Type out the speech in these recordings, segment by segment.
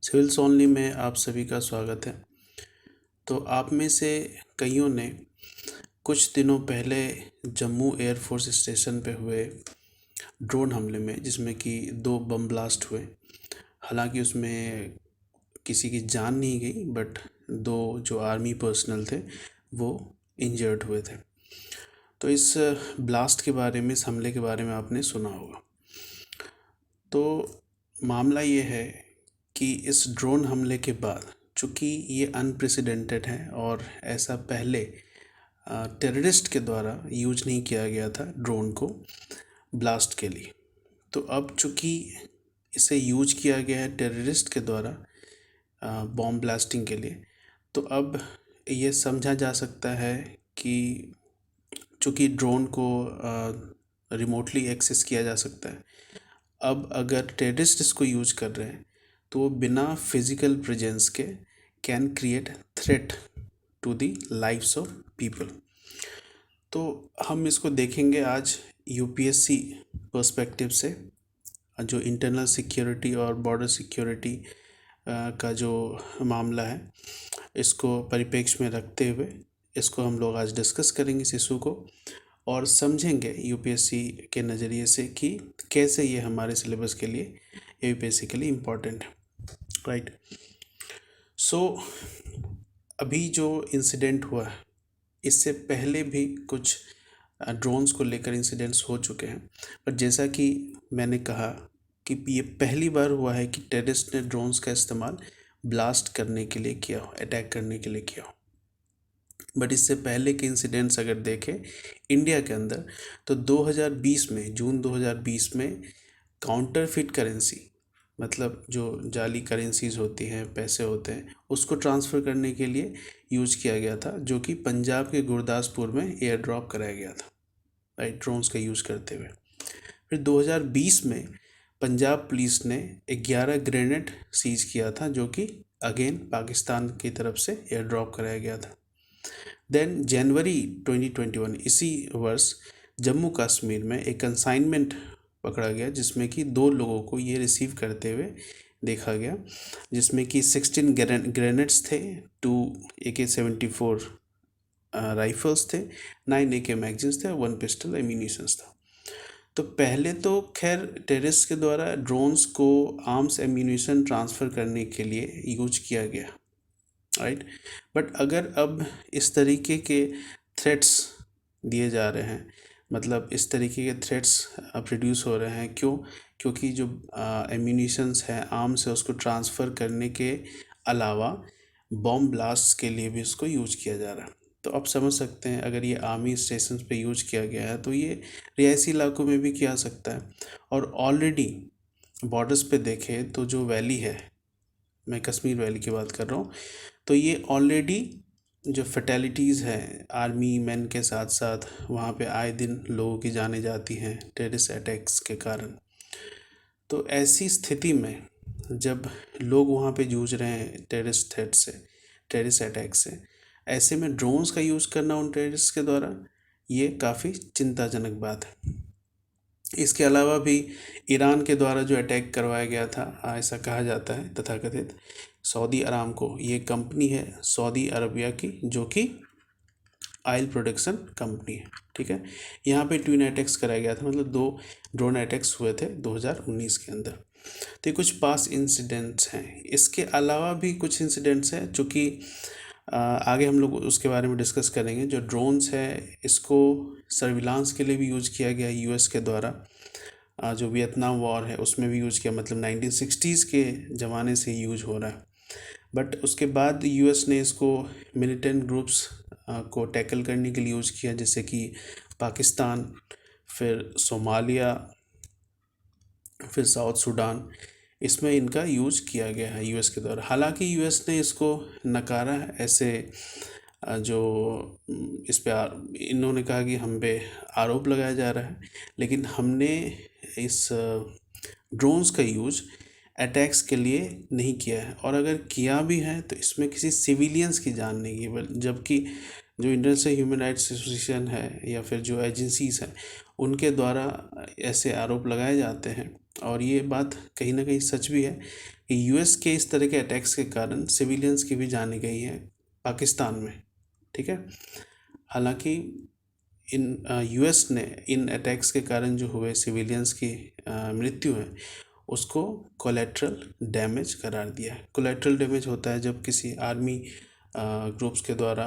Civils only में आप सभी का स्वागत है। तो आप में से कईयों ने कुछ दिनों पहले जम्मू एयरफोर्स स्टेशन पे हुए ड्रोन हमले में, जिसमें कि 2 बम ब्लास्ट हुए। हालांकि उसमें किसी की जान नहीं गई, बट 2 जो आर्मी पर्सनल थे वो इंजर्ड हुए थे। तो इस ब्लास्ट के बारे में, इस हमले के बारे में आपने सुना होगा। तो मामला ये है कि इस ड्रोन हमले के बाद, चूँकि ये अनप्रेसिडेंटेड है और ऐसा पहले टेररिस्ट के द्वारा यूज नहीं किया गया था ड्रोन को ब्लास्ट के लिए, तो अब चूँकि इसे यूज किया गया है टेररिस्ट के द्वारा बॉम्ब ब्लास्टिंग के लिए, तो अब ये समझा जा सकता है कि चूँकि ड्रोन को रिमोटली एक्सेस किया जा सकता है, अब अगर टेररिस्ट इसको यूज कर रहे हैं तो वो बिना फिजिकल प्रेजेंस के can create threat to the lives of people. तो हम इसको देखेंगे आज यूपीएससी पर्सपेक्टिव से, जो इंटरनल सिक्योरिटी और बॉर्डर सिक्योरिटी का जो मामला है, इसको परिप्रेक्ष्य में रखते हुए इसको हम लोग आज डिस्कस करेंगे इस इशू को, और समझेंगे यूपीएससी के नज़रिए से कि कैसे ये हमारे सिलेबस के लिए, यूपीएससी के लिए इम्पोर्टेंट है। राइट। सो अभी जो इंसिडेंट हुआ है, इससे पहले भी कुछ ड्रोन्स को लेकर इंसिडेंट्स हो चुके हैं, पर जैसा कि मैंने कहा कि ये पहली बार हुआ है कि टेररिस्ट ने ड्रोन्स का इस्तेमाल ब्लास्ट करने के लिए किया हो, अटैक करने के लिए किया हो। बट इससे पहले के इंसिडेंट्स अगर देखें इंडिया के अंदर, तो 2020 में, जून 2020 में काउंटरफिट करेंसी, मतलब जो जाली करेंसीज होती हैं, पैसे होते हैं, उसको ट्रांसफ़र करने के लिए यूज किया गया था, जो कि पंजाब के गुरदासपुर में एयर ड्रॉप कराया गया था, राइट, ड्रोन्स का यूज़ करते हुए। फिर 2020 में पंजाब पुलिस ने 11 ग्रेनेड सीज किया था, जो कि अगेन पाकिस्तान की तरफ से एयर ड्रॉप कराया गया था। देन जनवरी 2021, इसी वर्ष, जम्मू कश्मीर में एक कंसाइनमेंट पकड़ा गया, जिसमें कि 2 लोगों को ये रिसीव करते हुए देखा गया, जिसमें कि 16 ग्रेनेड्स थे, 2 AK-74 राइफल्स थे, 9 AK मैगजीन्स थे, 1 पिस्टल एम्यूनिशंस था। तो पहले तो खैर टेररिस्ट के द्वारा ड्रोन्स को आर्म्स एम्यूनिशन ट्रांसफ़र करने के लिए यूज किया गया, राइट। बट अगर अब इस तरीके के थ्रेट्स दिए जा रहे हैं, मतलब इस तरीके के थ्रेट्स प्रोड्यूस हो रहे हैं, क्योंकि जो एम्यूनिशंस हैं, आर्म्स है, उसको ट्रांसफ़र करने के अलावा बॉम्ब ब्लास्ट के लिए भी इसको यूज किया जा रहा है। तो आप समझ सकते हैं, अगर ये आर्मी स्टेशन पे यूज किया गया है तो ये रिहायशी इलाकों में भी किया सकता है। और ऑलरेडी बॉर्डर्स पे देखें तो जो वैली है, मैं कश्मीर वैली की बात कर रहा हूँ, तो ये ऑलरेडी जो फैटेलिटीज़ हैं आर्मी मैन के साथ साथ, वहाँ पे आए दिन लोगों की जानें जाती हैं टेररिस्ट अटैक्स के कारण। तो ऐसी स्थिति में जब लोग वहाँ पे जूझ रहे हैं टेररिस्ट थ्रेट से, टेररिस्ट अटैक से, ऐसे में ड्रोन्स का यूज़ करना उन टेररिस्ट के द्वारा, ये काफ़ी चिंताजनक बात है। इसके अलावा भी ईरान के द्वारा जो अटैक करवाया गया था, ऐसा कहा जाता है तथाकथित, सऊदी अरामको, ये कंपनी है सऊदी अरबिया की, जो कि ऑयल प्रोडक्शन कंपनी है, ठीक है। यहाँ पे ट्विन अटैक्स कराया गया था, मतलब 2 ड्रोन अटैक्स हुए थे 2019 के अंदर। तो ये कुछ पास इंसिडेंट्स हैं। इसके अलावा भी कुछ इंसिडेंट्स हैं, चूँकि आगे हम लोग उसके बारे में डिस्कस करेंगे। जो ड्रोन्स है, इसको सर्विलांस के लिए भी यूज किया गया यूएस के द्वारा, जो वियतनाम वॉर है उसमें भी यूज किया, मतलब 1960s के ज़माने से यूज हो रहा है। बट उसके बाद यूएस ने इसको मिलिटेंट ग्रुप्स को टैकल करने के लिए यूज किया, जैसे कि पाकिस्तान, फिर सोमालिया, फिर साउथ सूडान, इसमें इनका यूज किया गया है यूएस के द्वारा। हालांकि यूएस ने इसको नकारा है, ऐसे जो इस पे इन्होंने कहा कि हम पे आरोप लगाया जा रहा है, लेकिन हमने इस ड्रोन्स का यूज अटैक्स के लिए नहीं किया है, और अगर किया भी है तो इसमें किसी सिविलियंस की जान नहीं गई। जबकि जो इंटरनेशनल ह्यूमन राइट्स एसोसिएशन है या फिर जो एजेंसीज हैं, उनके द्वारा ऐसे आरोप लगाए जाते हैं। और ये बात कहीं ना कहीं सच भी है कि यूएस के इस तरह के अटैक्स के कारण सिविलियंस की भी जाने गई है पाकिस्तान में। ठीक है, हालांकि इन यूएस ने इन अटैक्स के कारण जो हुए सिविलियंस की मृत्यु है उसको कोलेट्रल डैमेज करार दिया है। कोलेट्रल डैमेज होता है जब किसी आर्मी ग्रुप्स के द्वारा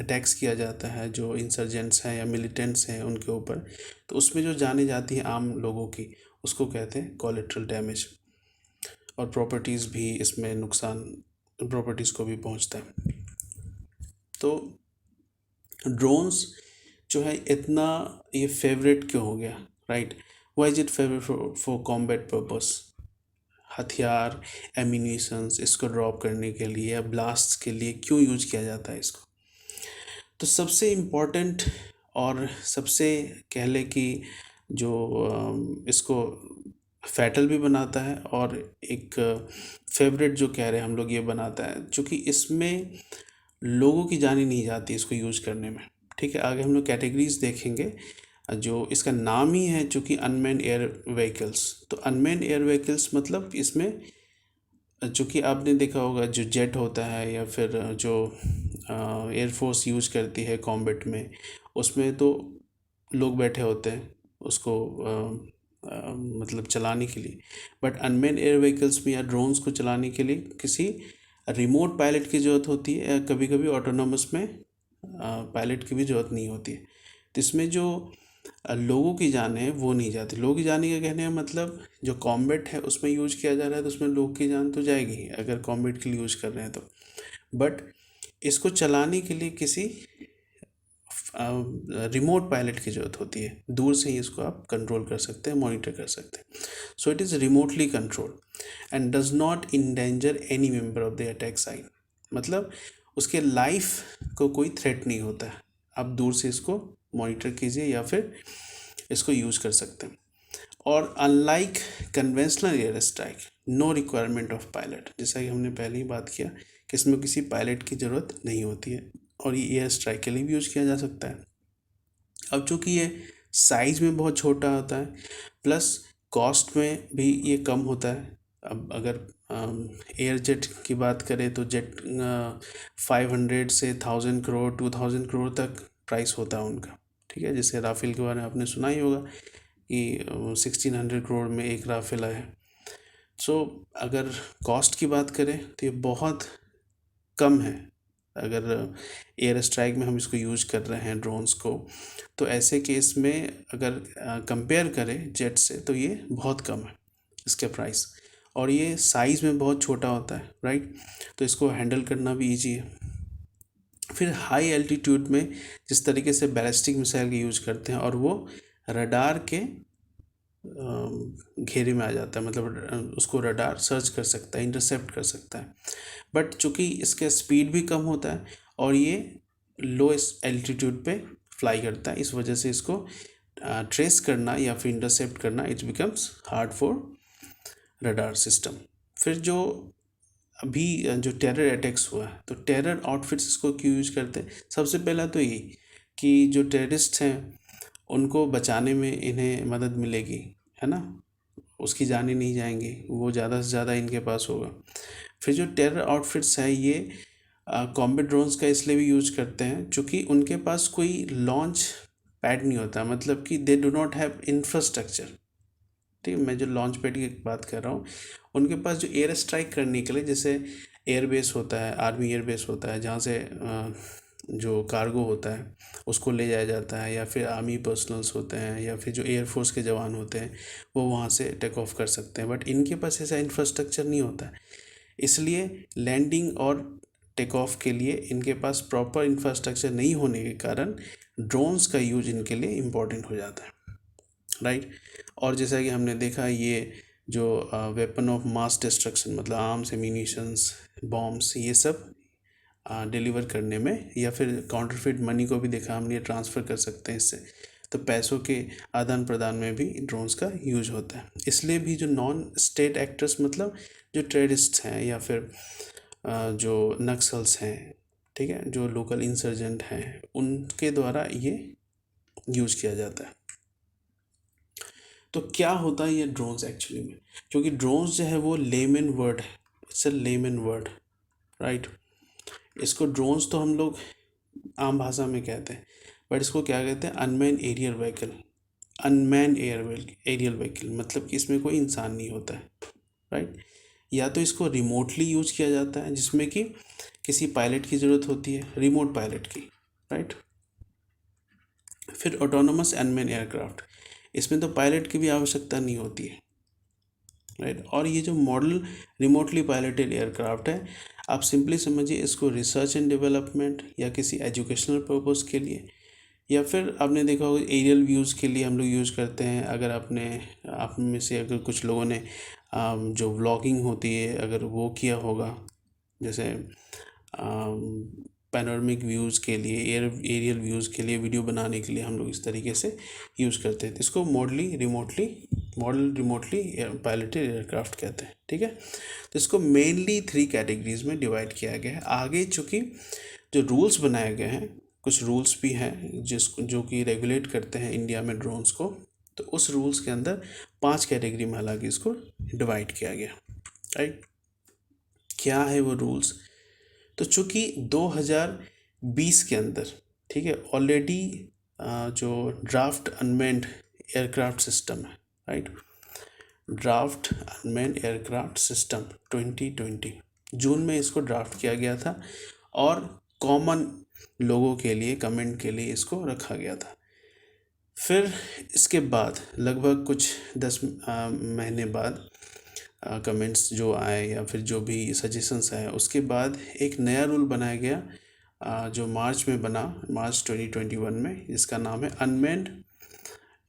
अटैक्स किया जाता है जो इंसर्जेंट्स हैं या मिलिटेंट्स हैं उनके ऊपर, तो उसमें जो जाने जाती है आम लोगों की, उसको कहते हैं कोलेट्रल डैमेज। और प्रॉपर्टीज़ भी इसमें नुकसान, प्रॉपर्टीज़ को भी पहुंचता है। तो ड्रोन्स जो है इतना ये फेवरेट क्यों हो गया, right? Why is it favourite for combat purpose? हथियार, एम्यूनिशंस इसको ड्रॉप करने के लिए या ब्लास्ट के लिए क्यों यूज किया जाता है इसको? तो सबसे इम्पोर्टेंट और सबसे कह ले कि जो इसको फैटल भी बनाता है और एक फेवरेट जो कह रहे हैं हम लोग ये बनाता है, क्योंकि इसमें लोगों की जान ही नहीं जाती इसको यूज करने में। ठीक है, आगे हम लोग कैटेगरीज देखेंगे। जो इसका नाम ही है चूँकि अनमैन एयर व्हीकल्स, तो अनमैन एयर व्हीकल्स मतलब इसमें चूँकि आपने देखा होगा जो जेट होता है या फिर जो एयरफोर्स यूज करती है कॉम्बैट में, उसमें तो लोग बैठे होते हैं उसको मतलब चलाने के लिए। बट अनमैन एयर व्हीकल्स में या ड्रोन्स को चलाने के लिए किसी रिमोट पायलट की ज़रूरत होती है, या कभी कभी ऑटोनोमस में पायलट की भी ज़रूरत नहीं होती है। तो इसमें जो लोगों की जान है वो नहीं जाती। लोगों की जान का कहने का मतलब जो कॉम्बैट है उसमें यूज किया जा रहा है तो उसमें लोग की जान तो जाएगी ही अगर कॉम्बैट के लिए यूज कर रहे हैं तो। बट इसको चलाने के लिए किसी रिमोट पायलट की ज़रूरत होती है, दूर से ही इसको आप कंट्रोल कर सकते हैं, मॉनिटर कर सकते हैं। So it is remotely control and does not endanger any member of the attack side. मतलब उसके लाइफ को कोई थ्रेट नहीं होता है, आप दूर से इसको मॉनिटर कीजिए या फिर इसको यूज़ कर सकते हैं। और unlike conventional air strike, no requirement of pilot, जैसा कि हमने पहले ही बात किया कि इसमें किसी पायलट की ज़रूरत नहीं होती है और ये एयर स्ट्राइक के लिए भी यूज़ किया जा सकता है। अब चूँकि ये साइज़ में बहुत छोटा होता है प्लस कॉस्ट में भी ये कम होता है। अब अगर एयर जेट की बात करें तो जेट 500 से 1000 करोड़ 2000 करोड़ तक प्राइस होता है उनका। ठीक है, जैसे राफेल के बारे में आपने सुना ही होगा कि 1600 करोड़ में एक राफेल आया है। सो अगर कॉस्ट की बात करें तो ये बहुत कम है। अगर एयर स्ट्राइक में हम इसको यूज कर रहे हैं ड्रोन्स को, तो ऐसे केस में अगर कंपेयर करें जेट से तो ये बहुत कम है इसके प्राइस। और ये साइज़ में बहुत छोटा होता है, राइट? तो इसको हैंडल करना भी ईजी है। फिर हाई एल्टीट्यूड में जिस तरीके से बैलिस्टिक मिसाइल का यूज करते हैं और वो रडार के घेरे में आ जाता है, मतलब उसको रडार सर्च कर सकता है, इंटरसेप्ट कर सकता है। बट चूँकि इसका स्पीड भी कम होता है और ये लो एल्टीट्यूड पे फ्लाई करता है, इस वजह से इसको ट्रेस करना या फिर इंटरसेप्ट करना it becomes hard for radar system. फिर जो अभी जो टेरर अटैक्स हुआ है, तो टेरर आउटफिट्स इसको क्यों यूज करते हैं? सबसे पहला तो यही कि जो टेररिस्ट हैं उनको बचाने में इन्हें मदद मिलेगी, है ना, उसकी जानें नहीं जाएंगी, वो ज़्यादा से ज़्यादा इनके पास होगा। फिर जो टेरर आउटफिट्स है ये कॉम्बैट ड्रोन्स का इसलिए भी यूज करते हैं क्योंकि उनके पास कोई लॉन्च पैड नहीं होता, मतलब कि they do not have infrastructure. ठीक है, मैं जो लॉन्च पैड की बात कर रहा हूँ, उनके पास जो एयर स्ट्राइक करने के लिए जैसे एयरबेस होता है, आर्मी एयरबेस होता है जहाँ से जो कार्गो होता है उसको ले जाया जाता है, या फिर आर्मी पर्सनल्स होते हैं या फिर जो एयरफोर्स के जवान होते हैं वो वहाँ से टेक ऑफ कर सकते हैं। बट इनके पास ऐसा इंफ्रास्ट्रक्चर नहीं होता है, इसलिए लैंडिंग और टेक ऑफ के लिए इनके पास प्रॉपर इंफ्रास्ट्रक्चर नहीं होने के कारण ड्रोन्स का यूज इनके लिए इम्पॉर्टेंट हो जाता है, राइट? और जैसा कि हमने देखा ये जो वेपन ऑफ मास डिस्ट्रक्शन मतलब आर्म्स, एम्यूनिशंस, बॉम्ब्स, ये सब डिलीवर करने में, या फिर काउंटरफिट मनी को भी देखा हमने, ट्रांसफ़र कर सकते हैं इससे, तो पैसों के आदान प्रदान में भी ड्रोन्स का यूज होता है। इसलिए भी जो नॉन स्टेट एक्टर्स मतलब जो टेररिस्ट हैं या फिर जो नक्सल्स हैं, ठीक है, जो लोकल इंसर्जेंट हैं, उनके द्वारा ये यूज किया जाता है। तो क्या होता है ये ड्रोन्स एक्चुअली में, क्योंकि ड्रोन्स जो है वो लेमन वर्ड है, it's a lemon word, right. इसको ड्रोन्स तो हम लोग आम भाषा में कहते हैं, बट इसको क्या कहते हैं, unman aerial vehicle. Unman aerial vehicle मतलब कि इसमें कोई इंसान नहीं होता है, राइट। या तो इसको रिमोटली यूज किया जाता है जिसमें कि किसी पायलट की ज़रूरत होती है, रिमोट पायलट की, राइट। फिर ऑटोनोमस अनमैन एयरक्राफ्ट, इसमें तो पायलट की भी आवश्यकता नहीं होती है, राइट। और ये जो मॉडल रिमोटली पायलटेड एयरक्राफ्ट है, आप सिंपली समझिए इसको रिसर्च एंड डेवलपमेंट या किसी एजुकेशनल पर्पस के लिए, या फिर आपने देखा होगा एरियल व्यूज़ के लिए हम लोग यूज़ करते हैं। अगर आप में से अगर कुछ लोगों ने जो व्लॉगिंग होती है अगर वो किया होगा, जैसे पैनोरमिक व्यूज़ के लिए, एरियल व्यूज़ के लिए वीडियो बनाने के लिए हम लोग इस तरीके से यूज़ करते हैं। तो इसको मॉडल रिमोटली पायलटेड एयरक्राफ्ट कहते हैं, ठीक है। तो इसको मेनली 3 कैटेगरीज में डिवाइड किया गया है। आगे चूँकि जो रूल्स बनाए गए हैं, कुछ रूल्स भी हैं जो कि रेगुलेट करते हैं इंडिया में ड्रोन्स को, तो उस रूल्स के अंदर 5 कैटेगरी में हालांकि इसको डिवाइड किया गया, राइट। क्या है वो रूल्स, तो चूँकि 2020 के अंदर, ठीक है, ऑलरेडी जो ड्राफ्ट अनमैन्ड एयरक्राफ्ट सिस्टम है, right, draft unmanned aircraft system 2020 जून में इसको ड्राफ्ट किया गया था और कॉमन लोगों के लिए कमेंट के लिए इसको रखा गया था। फिर इसके बाद लगभग कुछ 10 महीने बाद कमेंट्स जो आए या फिर जो भी सजेशंस आए, उसके बाद एक नया रूल बनाया गया जो मार्च में बना, मार्च 2021 में, जिसका नाम है unmanned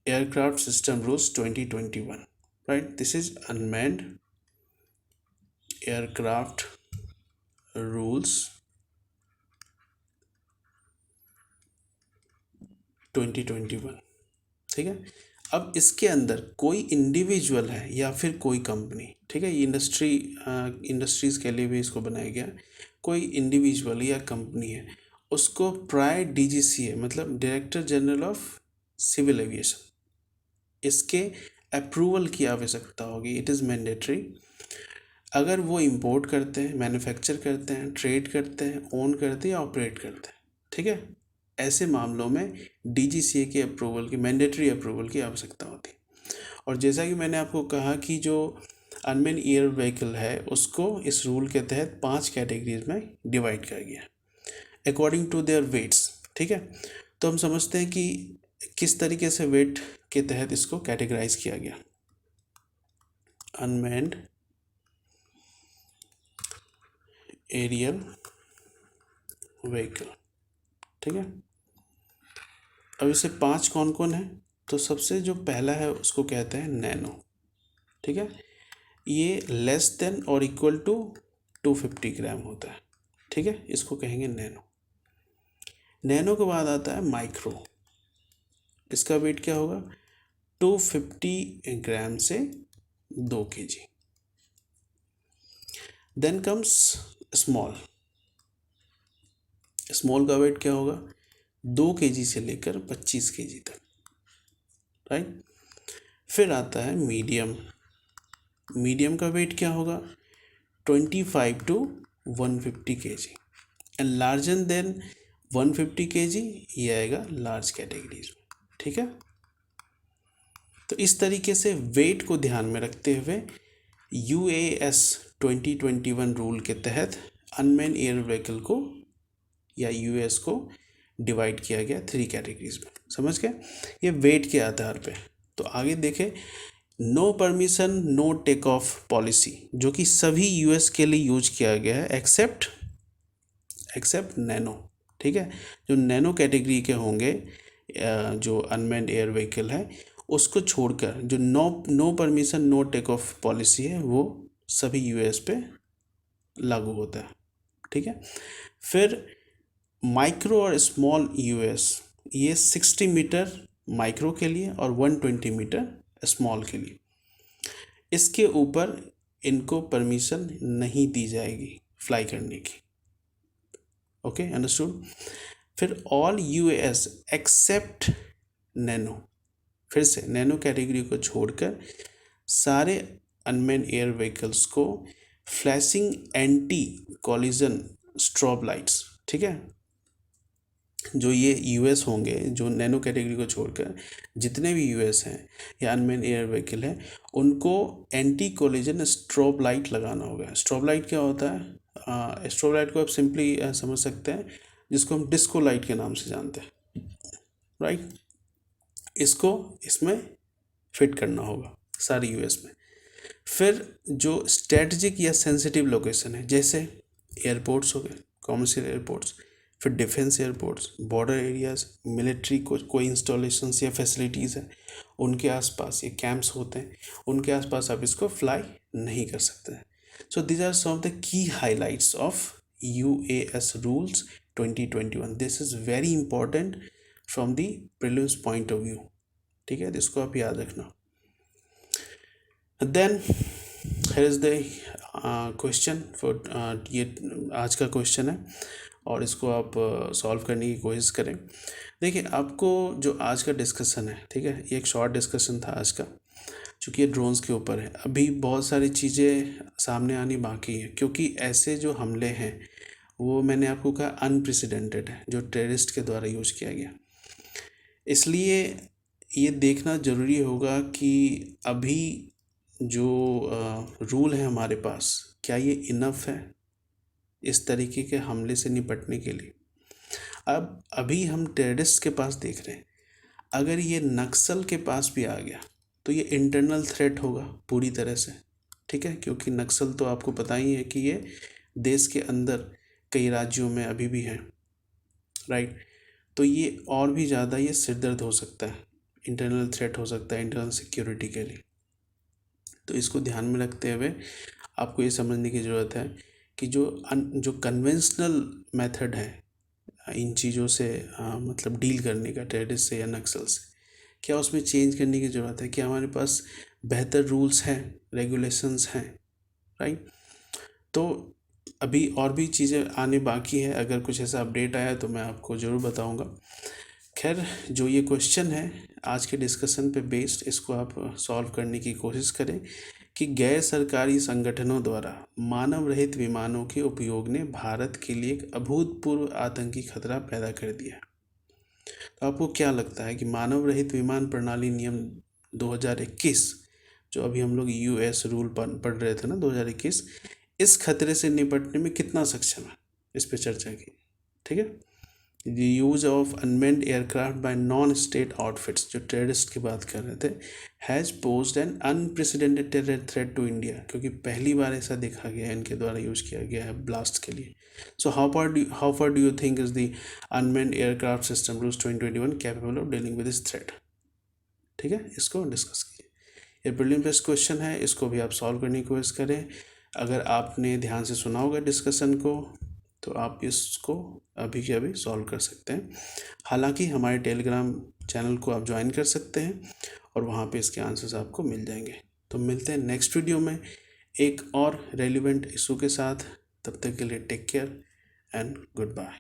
aircraft system rules 2021, right. This is unmanned aircraft rules 2021, ठीक है। अब इसके अंदर कोई इंडिविजुअल है या फिर कोई कंपनी, ठीक है, ये इंडस्ट्रीज़ के लिए भी इसको बनाया गया, कोई इंडिविजुअल या कंपनी है, उसको प्राय डीजीसीए मतलब director general of civil aviation, इसके अप्रूवल की आवश्यकता होगी। It is mandatory. अगर वो इंपोर्ट करते हैं, मैन्युफैक्चर करते हैं, ट्रेड करते हैं, ओन करते हैं या ऑपरेट करते हैं, ठीक है, ऐसे मामलों में डीजीसीए के अप्रूवल की, मैंडेटरी अप्रूवल की आवश्यकता होती है। और जैसा कि मैंने आपको कहा कि जो अनमैन्ड एयर व्हीकल है उसको इस रूल के तहत 5 कैटेगरीज में डिवाइड किया गया अकॉर्डिंग टू देयर वेट्स, ठीक है। तो हम समझते हैं कि किस तरीके से वेट के तहत इसको कैटेगराइज किया गया। अनमैन्ड एरियल व्हीकल, ठीक है। अब इसे 5 कौन कौन है, तो सबसे जो पहला है उसको कहते हैं नैनो, ठीक है। ये लेस देन और इक्वल टू 250 ग्राम होता है, ठीक है, इसको कहेंगे नैनो। नैनो के बाद आता है माइक्रो, इसका वेट क्या होगा, 250 ग्राम से 2 kg। Then comes small, small का वेट क्या होगा, 2 kg से लेकर 25 kg तक, राइट। फिर आता है मीडियम, मीडियम का वेट क्या होगा, 25 to 150 kg। And larger than 150 kg ये आएगा लार्ज कैटेगरीज में, ठीक है। तो इस तरीके से वेट को ध्यान में रखते हुए UAS 2021 रूल के तहत अनमैन एयर व्हीकल को या यूएस को डिवाइड किया गया 3 कैटेगरीज में, समझ गए, ये वेट के आधार पे। तो आगे देखें, no permission no take off policy, जो कि सभी यूएस के लिए यूज किया गया है एक्सेप्ट नैनो, ठीक है। जो नैनो कैटेगरी के होंगे जो अनमैन्ड एयर व्हीकल है, उसको छोड़कर जो no permission no take off policy है वो सभी यूएस पे लागू होता है, ठीक है। फिर माइक्रो और स्मॉल यूएस, ये 60 मीटर माइक्रो के लिए और 120 मीटर स्मॉल के लिए, इसके ऊपर इनको परमिशन नहीं दी जाएगी फ्लाई करने की, ओके, अंडरस्टूड। फिर ऑल यूएस एक्सेप्ट नैनो, फिर से नैनो कैटेगरी को छोड़कर सारे अनमैन एयर व्हीकल्स को flashing anti collision strobe lights, ठीक है, जो ये यूएस होंगे, जो नैनो कैटेगरी को छोड़कर जितने भी यूएस हैं या अनमैन एयर व्हीकल हैं, उनको एंटी कोलिजन स्ट्रोब लाइट लगाना होगा। स्ट्रोब लाइट क्या होता है? स्ट्रोब लाइट को आप सिंपली समझ सकते हैं, जिसको हम डिस्को लाइट के नाम से जानते हैं, राइट। इसको इसमें फिट करना होगा सारे यूएस में। फिर जो स्ट्रेटजिक या सेंसिटिव लोकेशन है, जैसे एयरपोर्ट्स हो गए, कॉमर्शियल एयरपोर्ट्स, फिर defence airports, border areas, military कोई इंस्टॉलेशंस या फैसिलिटीज़ हैं, उनके आसपास ये कैंप्स होते हैं, उनके आसपास आप इसको फ्लाई नहीं कर सकते हैं। So these are some of the key highlights of UAS rules 2021। This is very important from the prelims point of view, ठीक है, इसको आप याद रखना। Then here is the question for ये आज का क्वेश्चन है और इसको आप सॉल्व करने की कोशिश करें। देखिए, आपको जो आज का डिस्कशन है, ठीक है, ये एक शॉर्ट डिस्कशन था आज का, चूँकि ये ड्रोन्स के ऊपर है। अभी बहुत सारी चीज़ें सामने आनी बाकी है, क्योंकि ऐसे जो हमले हैं वो मैंने आपको कहा अनप्रेसिडेंटेड है, जो टेररिस्ट के द्वारा यूज़ किया गया। इसलिए ये देखना ज़रूरी होगा कि अभी जो रूल है हमारे पास, क्या ये इनफ है इस तरीके के हमले से निपटने के लिए। अब अभी हम टेररिस्ट के पास देख रहे हैं, अगर ये नक्सल के पास भी आ गया तो ये इंटरनल थ्रेट होगा पूरी तरह से, ठीक है, क्योंकि नक्सल तो आपको पता ही है कि ये देश के अंदर कई राज्यों में अभी भी है, राइट। तो ये और भी ज़्यादा ये सिरदर्द हो सकता है, इंटरनल थ्रेट हो सकता है इंटरनल सिक्योरिटी के लिए। तो इसको ध्यान में रखते हुए आपको ये समझने की ज़रूरत है कि जो कन्वेंशनल मेथड है इन चीज़ों से मतलब डील करने का, टेररिस्ट से या नक्सल से, क्या उसमें चेंज करने की ज़रूरत है, क्या हमारे पास बेहतर रूल्स हैं, रेगुलेशंस हैं, राइट। तो अभी और भी चीज़ें आने बाकी है, अगर कुछ ऐसा अपडेट आया तो मैं आपको ज़रूर बताऊंगा। खैर, जो ये क्वेश्चन है आज के डिस्कशन पे बेस्ड, इसको आप सॉल्व करने की कोशिश करें कि गैर सरकारी संगठनों द्वारा मानव रहित विमानों के उपयोग ने भारत के लिए एक अभूतपूर्व आतंकी खतरा पैदा कर दिया। तो आपको क्या लगता है कि मानव रहित विमान प्रणाली नियम 2021, जो अभी हम लोग US रूल पढ़ रहे थे ना 2021, इस खतरे से निपटने में कितना सक्षम है, इस पर चर्चा की, ठीक है। The use of unmanned aircraft by non state outfits, जो टेररिस्ट की बात कर रहे थे, has posed an unprecedented terror threat to India, क्योंकि पहली बार ऐसा देखा गया है, इनके द्वारा यूज़ किया गया है ब्लास्ट के लिए। So how far do you think is the unmanned aircraft system rules 2021 capable of dealing with this threat, ठीक है, इसको डिस्कस कीजिए। ये प्रीलिम बेस्ड क्वेश्चन है, इसको भी आप सॉल्व करने की कोशिश करें। अगर आपने ध्यान से सुना होगा डिस्कशन को तो आप इसको अभी के अभी सॉल्व कर सकते हैं। हालांकि हमारे टेलीग्राम चैनल को आप ज्वाइन कर सकते हैं और वहाँ पे इसके आंसर्स आपको मिल जाएंगे। तो मिलते हैं नेक्स्ट वीडियो में एक और रेलिवेंट इशू के साथ। तब तक के लिए take care and good bye.